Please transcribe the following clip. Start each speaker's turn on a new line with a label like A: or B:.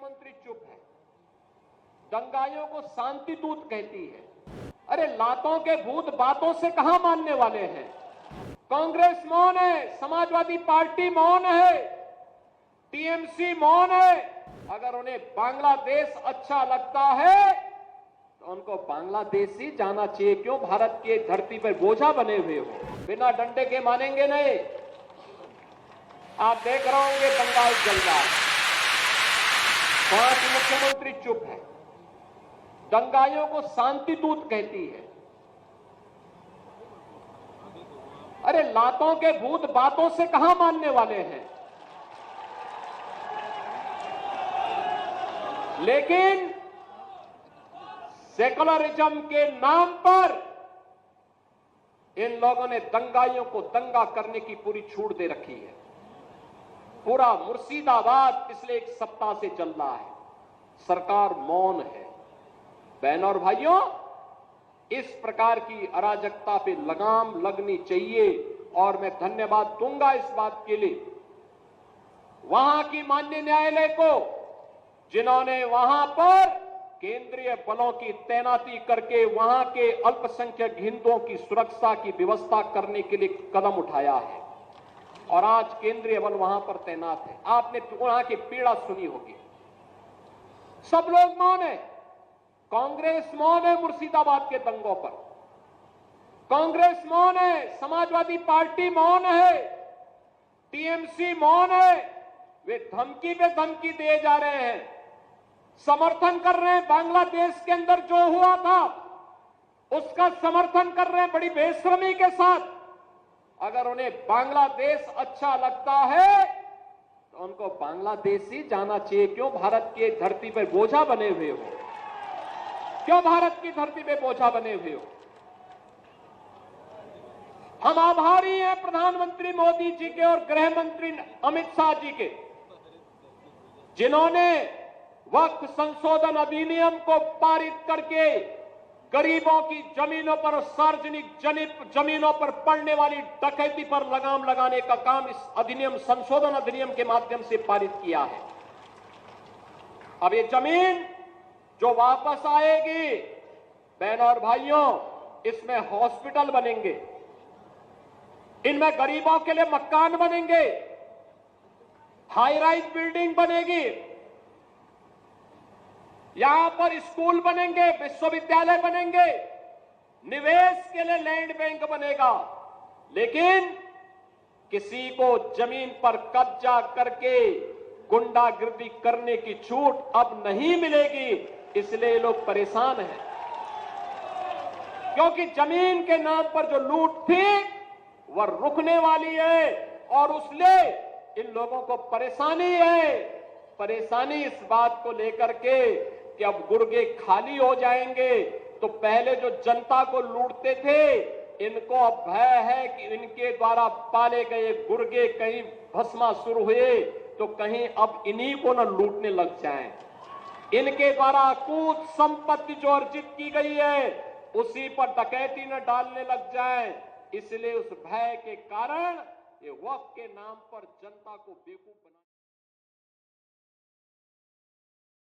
A: मुख्यमंत्री चुप है, दंगाइयों को शांति दूत कहती है। अरे लातों के भूत बातों से कहां मानने वाले हैं। कांग्रेस मौन है, समाजवादी पार्टी मौन है, टीएमसी मौन है। अगर उन्हें बांग्लादेश अच्छा लगता है तो उनको बांग्लादेश ही जाना चाहिए। क्यों भारत की धरती पर बोझा बने हुए हो। बिना डंडे के मानेंगे नहीं। आप देख रहे होंगे बंगाल जल रहा है, वहां की मुख्यमंत्री चुप है, दंगाइयों को शांति दूत कहती है। अरे लातों के भूत बातों से कहां मानने वाले हैं। लेकिन सेकुलरिज्म के नाम पर इन लोगों ने दंगाइयों को दंगा करने की पूरी छूट दे रखी है। पूरा मुर्शिदाबाद पिछले एक सप्ताह से चल रहा है, सरकार मौन है। बहनों और भाइयों, इस प्रकार की अराजकता पे लगाम लगनी चाहिए और मैं धन्यवाद दूंगा इस बात के लिए वहां की माननीय न्यायालय को, जिन्होंने वहां पर केंद्रीय बलों की तैनाती करके वहां के अल्पसंख्यक हिंदुओं की सुरक्षा की व्यवस्था करने के लिए कदम उठाया है और आज केंद्रीय बल वहां पर तैनात है। आपने वहां की पीड़ा सुनी होगी। सब लोग मौन है। कांग्रेस मौन है मुर्शिदाबाद के दंगों पर, कांग्रेस मौन है, समाजवादी पार्टी मौन है, टीएमसी मौन है। वे धमकी पे धमकी दिए जा रहे हैं, समर्थन कर रहे हैं। बांग्लादेश के अंदर जो हुआ था उसका समर्थन कर रहे हैं बड़ी बेशर्मी के साथ। अगर उन्हें बांग्लादेश अच्छा लगता है तो उनको बांग्लादेश ही जाना चाहिए। क्यों भारत की धरती पर बोझा बने हुए हो। क्यों भारत की धरती पे बोझा बने हुए हो। हम आभारी हैं प्रधानमंत्री मोदी जी के और गृह मंत्री अमित शाह जी के, जिन्होंने वक्फ संशोधन अधिनियम को पारित करके गरीबों की जमीनों पर और सार्वजनिक जमीनों पर पड़ने वाली डकैती पर लगाम लगाने का काम इस अधिनियम संशोधन अधिनियम के माध्यम से पारित किया है। अब ये जमीन जो वापस आएगी, बहनों और भाइयों, इसमें हॉस्पिटल बनेंगे, इनमें गरीबों के लिए मकान बनेंगे, हाई राइज बिल्डिंग बनेगी, यहां पर स्कूल बनेंगे, विश्वविद्यालय बनेंगे, निवेश के लिए लैंड बैंक बनेगा। लेकिन किसी को जमीन पर कब्जा करके गुंडागिर्दी करने की छूट अब नहीं मिलेगी। इसलिए लोग परेशान हैं, क्योंकि जमीन के नाम पर जो लूट थी वह रुकने वाली है और उसलिए इन लोगों को परेशानी है। परेशानी इस बात को लेकर के कि अब गुर्गे खाली हो जाएंगे। तो पहले जो जनता को लूटते थे, इनको अब भय है कि इनके द्वारा पाले गए गुर्गे कहीं भस्मासुर हुए तो कहीं अब इन्हीं को न लूटने लग जाएं। इनके द्वारा अकूत संपत्ति जो अर्जित की गई है उसी पर डकैती न डालने लग जाएं। इसलिए उस भय के कारण ये वक्फ के नाम पर जनता को बेवकूफ बना